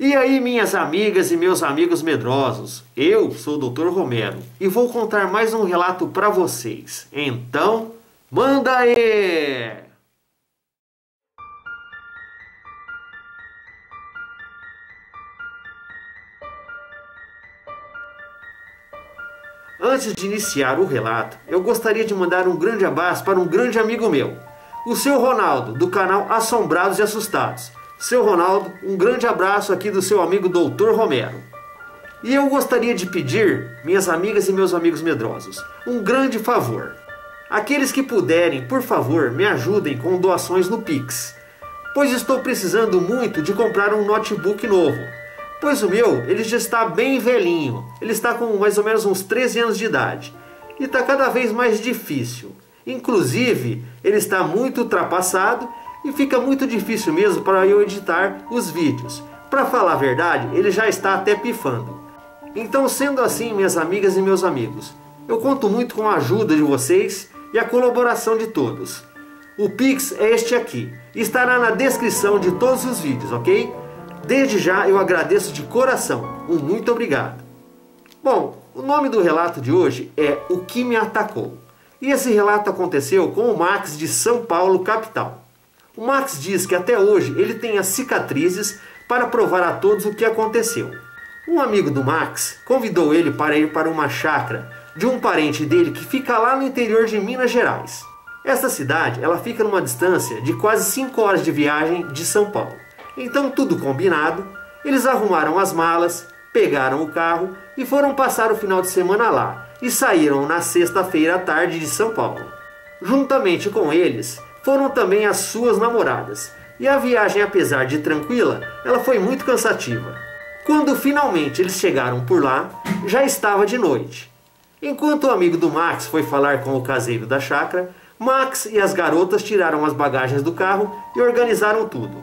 E aí, minhas amigas e meus amigos medrosos, eu sou o Dr. Romero e vou contar mais um relato para vocês. Então, manda aí! Antes de iniciar o relato, eu gostaria de mandar um grande abraço para um grande amigo meu, o seu Ronaldo, do canal Assombrados e Assustados. Seu Ronaldo, um grande abraço aqui do seu amigo Dr. Romero. E eu gostaria de pedir, minhas amigas e meus amigos medrosos, um grande favor. Aqueles que puderem, por favor, me ajudem com doações no Pix, pois estou precisando muito de comprar um notebook novo, pois o meu, ele já está bem velhinho, ele está com mais ou menos uns 13 anos de idade, e está cada vez mais difícil. Inclusive, ele está muito ultrapassado e fica muito difícil mesmo para eu editar os vídeos. Para falar a verdade, ele já está até pifando. Então, sendo assim, minhas amigas e meus amigos, eu conto muito com a ajuda de vocês e a colaboração de todos. O Pix é este aqui, estará na descrição de todos os vídeos, ok? Desde já eu agradeço de coração, um muito obrigado. Bom, o nome do relato de hoje é O Que Me Atacou. E esse relato aconteceu com o Max de São Paulo, capital. O Max diz que até hoje ele tem as cicatrizes para provar a todos o que aconteceu. Um amigo do Max convidou ele para ir para uma chácara de um parente dele que fica lá no interior de Minas Gerais. Essa cidade ela fica numa distância de quase 5 horas de viagem de São Paulo. Então, tudo combinado, eles arrumaram as malas, pegaram o carro e foram passar o final de semana lá e saíram na sexta-feira à tarde de São Paulo. Juntamente com eles foram também as suas namoradas, e a viagem, apesar de tranquila, ela foi muito cansativa. Quando finalmente eles chegaram por lá, já estava de noite. Enquanto o amigo do Max foi falar com o caseiro da chácara, Max e as garotas tiraram as bagagens do carro e organizaram tudo.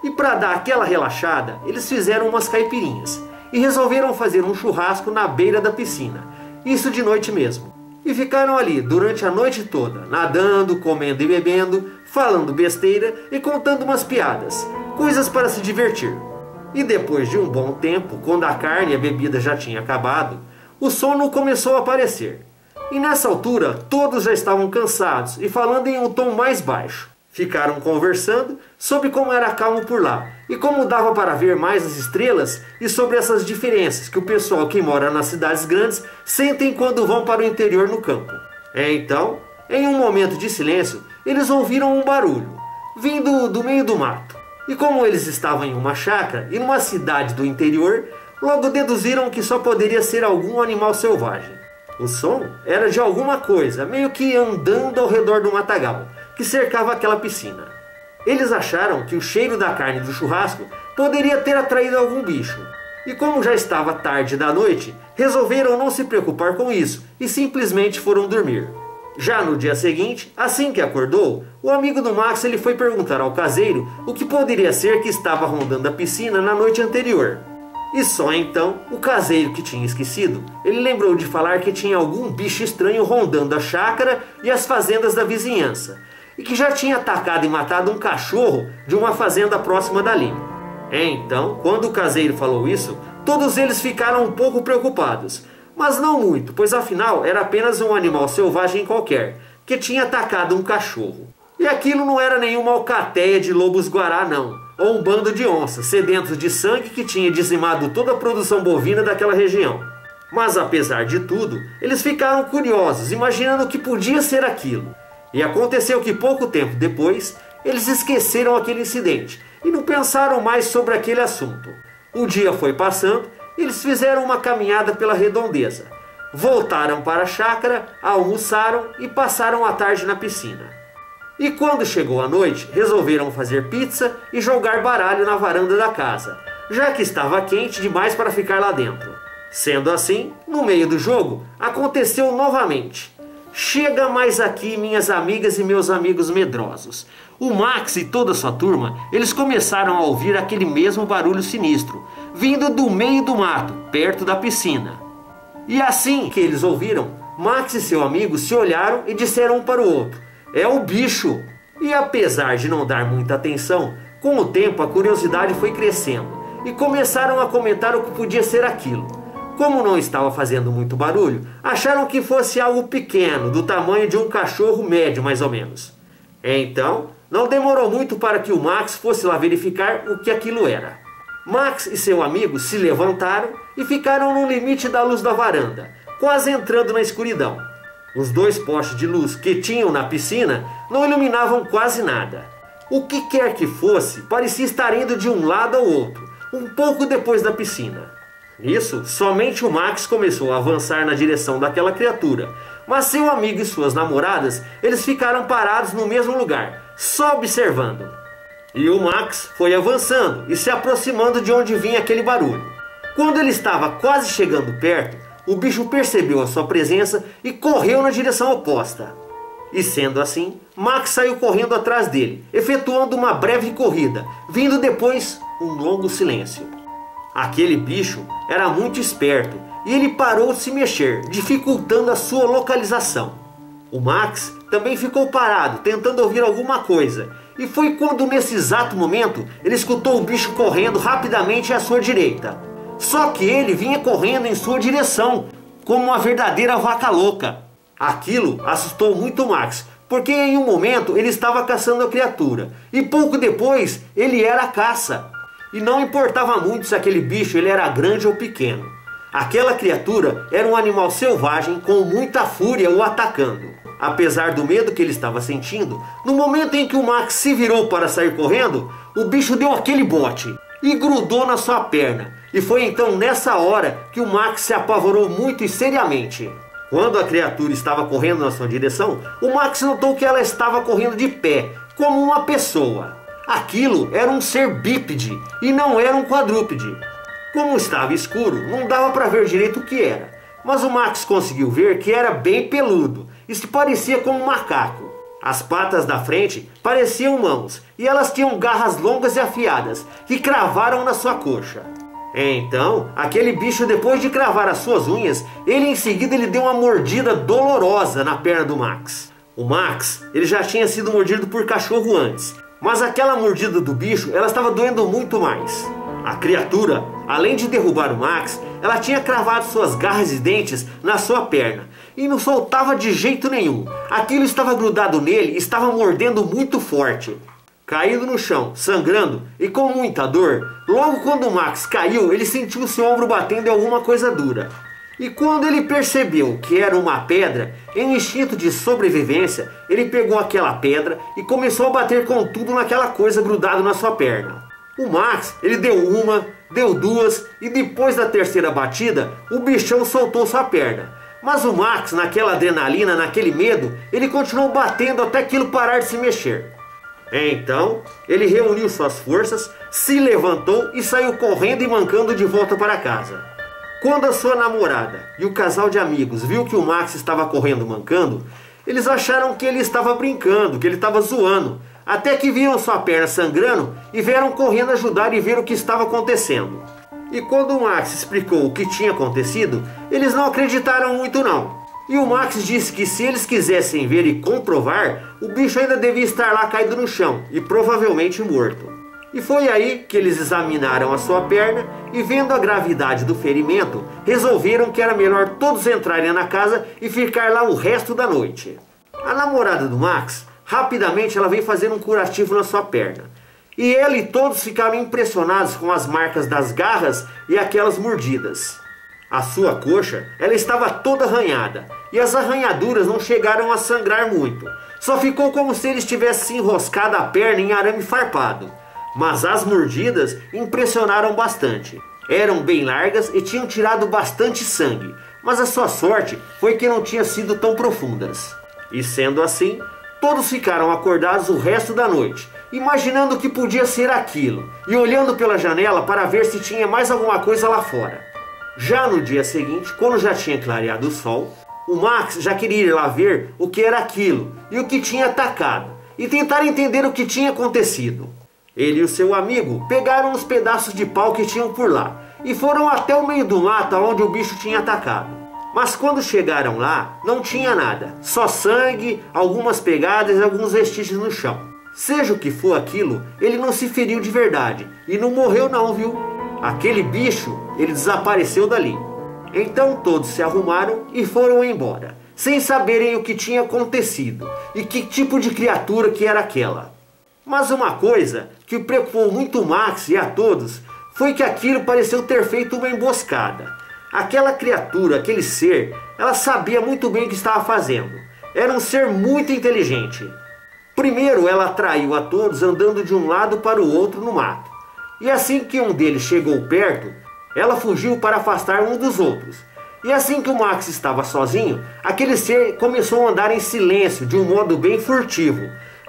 E para dar aquela relaxada, eles fizeram umas caipirinhas e resolveram fazer um churrasco na beira da piscina, isso de noite mesmo. E ficaram ali durante a noite toda, nadando, comendo e bebendo, falando besteira e contando umas piadas, coisas para se divertir. E depois de um bom tempo, quando a carne e a bebida já tinham acabado, o sono começou a aparecer. E nessa altura, todos já estavam cansados e falando em um tom mais baixo. Ficaram conversando sobre como era calmo por lá e como dava para ver mais as estrelas e sobre essas diferenças que o pessoal que mora nas cidades grandes sentem quando vão para o interior no campo. Então, em um momento de silêncio, eles ouviram um barulho, vindo do meio do mato. E como eles estavam em uma chácara e numa cidade do interior, logo deduziram que só poderia ser algum animal selvagem. O som era de alguma coisa, meio que andando ao redor do matagal que cercava aquela piscina. Eles acharam que o cheiro da carne do churrasco poderia ter atraído algum bicho. E como já estava tarde da noite, resolveram não se preocupar com isso e simplesmente foram dormir. Já no dia seguinte, assim que acordou, o amigo do Max ele foi perguntar ao caseiro o que poderia ser que estava rondando a piscina na noite anterior. E só então, o caseiro, que tinha esquecido, ele lembrou de falar que tinha algum bicho estranho rondando a chácara e as fazendas da vizinhança, e que já tinha atacado e matado um cachorro de uma fazenda próxima dali. Então, quando o caseiro falou isso, todos eles ficaram um pouco preocupados, mas não muito, pois afinal era apenas um animal selvagem qualquer, que tinha atacado um cachorro. E aquilo não era nenhuma alcateia de lobos-guará não, ou um bando de onças sedentos de sangue que tinha dizimado toda a produção bovina daquela região. Mas apesar de tudo, eles ficaram curiosos, imaginando o que podia ser aquilo. E aconteceu que pouco tempo depois, eles esqueceram aquele incidente e não pensaram mais sobre aquele assunto. O dia foi passando, eles fizeram uma caminhada pela redondeza. Voltaram para a chácara, almoçaram e passaram a tarde na piscina. E quando chegou a noite, resolveram fazer pizza e jogar baralho na varanda da casa, já que estava quente demais para ficar lá dentro. Sendo assim, no meio do jogo, aconteceu novamente. Chega mais aqui, minhas amigas e meus amigos medrosos. O Max e toda a sua turma, eles começaram a ouvir aquele mesmo barulho sinistro, vindo do meio do mato, perto da piscina. E assim que eles ouviram, Max e seu amigo se olharam e disseram um para o outro: "É o bicho!" E apesar de não dar muita atenção, com o tempo a curiosidade foi crescendo, e começaram a comentar o que podia ser aquilo. Como não estava fazendo muito barulho, acharam que fosse algo pequeno, do tamanho de um cachorro médio mais ou menos. Então, não demorou muito para que o Max fosse lá verificar o que aquilo era. Max e seu amigo se levantaram e ficaram no limite da luz da varanda, quase entrando na escuridão. Os 2 postes de luz que tinham na piscina não iluminavam quase nada. O que quer que fosse, parecia estar indo de um lado ao outro, um pouco depois da piscina. Nisso, somente o Max começou a avançar na direção daquela criatura, mas seu amigo e suas namoradas, eles ficaram parados no mesmo lugar, só observando. E o Max foi avançando e se aproximando de onde vinha aquele barulho. Quando ele estava quase chegando perto, o bicho percebeu a sua presença e correu na direção oposta. E sendo assim, Max saiu correndo atrás dele, efetuando uma breve corrida, vindo depois um longo silêncio. Aquele bicho era muito esperto e ele parou de se mexer, dificultando a sua localização. O Max também ficou parado, tentando ouvir alguma coisa, e foi quando nesse exato momento ele escutou o bicho correndo rapidamente à sua direita. Só que ele vinha correndo em sua direção, como uma verdadeira vaca louca. Aquilo assustou muito o Max, porque em um momento ele estava caçando a criatura, e pouco depois ele era a caça. E não importava muito se aquele bicho ele era grande ou pequeno. Aquela criatura era um animal selvagem com muita fúria o atacando. Apesar do medo que ele estava sentindo, no momento em que o Max se virou para sair correndo, o bicho deu aquele bote e grudou na sua perna. E foi então nessa hora que o Max se apavorou muito e seriamente. Quando a criatura estava correndo na sua direção, o Max notou que ela estava correndo de pé, como uma pessoa. Aquilo era um ser bípede e não era um quadrúpede. Como estava escuro, não dava para ver direito o que era, mas o Max conseguiu ver que era bem peludo e se parecia com um macaco. As patas da frente pareciam mãos e elas tinham garras longas e afiadas que cravaram na sua coxa. Então, aquele bicho, depois de cravar as suas unhas, ele em seguida deu uma mordida dolorosa na perna do Max. O Max ele já tinha sido mordido por cachorro antes, mas aquela mordida do bicho ela estava doendo muito mais. A criatura, além de derrubar o Max, ela tinha cravado suas garras e dentes na sua perna e não soltava de jeito nenhum. Aquilo estava grudado nele e estava mordendo muito forte. Caído no chão, sangrando e com muita dor, logo quando o Max caiu, ele sentiu seu ombro batendo em alguma coisa dura. E quando ele percebeu que era uma pedra, em um instinto de sobrevivência, ele pegou aquela pedra e começou a bater com tudo naquela coisa grudada na sua perna. O Max, ele deu uma, deu duas e depois da terceira batida, o bichão soltou sua perna. Mas o Max, naquela adrenalina, naquele medo, ele continuou batendo até aquilo parar de se mexer. Então, ele reuniu suas forças, se levantou e saiu correndo e mancando de volta para casa. Quando a sua namorada e o casal de amigos viu que o Max estava correndo mancando, eles acharam que ele estava brincando, que ele estava zoando, até que viram sua perna sangrando e vieram correndo ajudar e ver o que estava acontecendo. E quando o Max explicou o que tinha acontecido, eles não acreditaram muito não. E o Max disse que se eles quisessem ver e comprovar, o bicho ainda devia estar lá caído no chão e provavelmente morto. E foi aí que eles examinaram a sua perna e, vendo a gravidade do ferimento, resolveram que era melhor todos entrarem na casa e ficar lá o resto da noite. A namorada do Max, rapidamente ela veio fazer um curativo na sua perna. E ele e todos ficaram impressionados com as marcas das garras e aquelas mordidas. A sua coxa, ela estava toda arranhada, e as arranhaduras não chegaram a sangrar muito. Só ficou como se eles tivessem enroscado a perna em arame farpado. Mas as mordidas impressionaram bastante. Eram bem largas e tinham tirado bastante sangue, mas a sua sorte foi que não tinham sido tão profundas. E sendo assim, todos ficaram acordados o resto da noite, imaginando o que podia ser aquilo, e olhando pela janela para ver se tinha mais alguma coisa lá fora. Já no dia seguinte, quando já tinha clareado o sol, o Max já queria ir lá ver o que era aquilo e o que tinha atacado, e tentar entender o que tinha acontecido. Ele e o seu amigo pegaram os pedaços de pau que tinham por lá e foram até o meio do mato onde o bicho tinha atacado. Mas quando chegaram lá, não tinha nada, só sangue, algumas pegadas e alguns vestígios no chão. Seja o que for aquilo, ele não se feriu de verdade e não morreu não, viu? Aquele bicho, ele desapareceu dali. Então todos se arrumaram e foram embora, sem saberem o que tinha acontecido e que tipo de criatura que era aquela. Mas uma coisa que preocupou muito o Max e a todos foi que aquilo pareceu ter feito uma emboscada. Aquela criatura, aquele ser, ela sabia muito bem o que estava fazendo. Era um ser muito inteligente. Primeiro ela atraiu a todos andando de um lado para o outro no mato. E assim que um deles chegou perto, ela fugiu para afastar um dos outros. E assim que o Max estava sozinho, aquele ser começou a andar em silêncio, de um modo bem furtivo.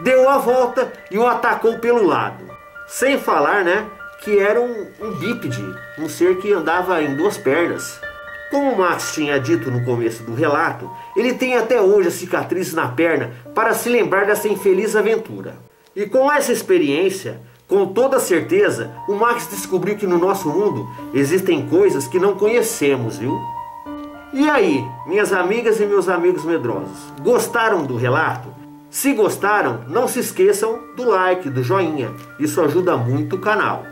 Deu a volta e o atacou pelo lado. Sem falar, que era um bípede, um ser que andava em duas pernas. Como o Max tinha dito no começo do relato, ele tem até hoje a cicatriz na perna para se lembrar dessa infeliz aventura. E com essa experiência, com toda certeza, o Max descobriu que no nosso mundo existem coisas que não conhecemos, viu? E aí, minhas amigas e meus amigos medrosos, gostaram do relato? Se gostaram, não se esqueçam do like, do joinha, isso ajuda muito o canal.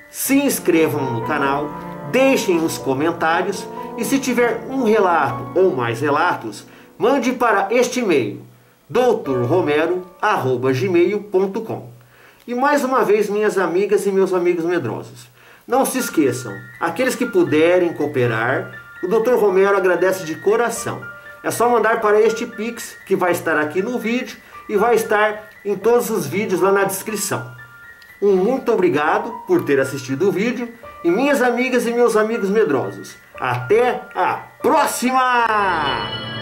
Se inscrevam no canal, deixem os comentários e se tiver um relato ou mais relatos, mande para este e-mail, doutorromero@gmail.com. E mais uma vez, minhas amigas e meus amigos medrosos, não se esqueçam, aqueles que puderem cooperar, o Dr. Romero agradece de coração. É só mandar para este Pix, que vai estar aqui no vídeo e vai estar em todos os vídeos lá na descrição. Um muito obrigado por ter assistido o vídeo e minhas amigas e meus amigos medrosos, até a próxima!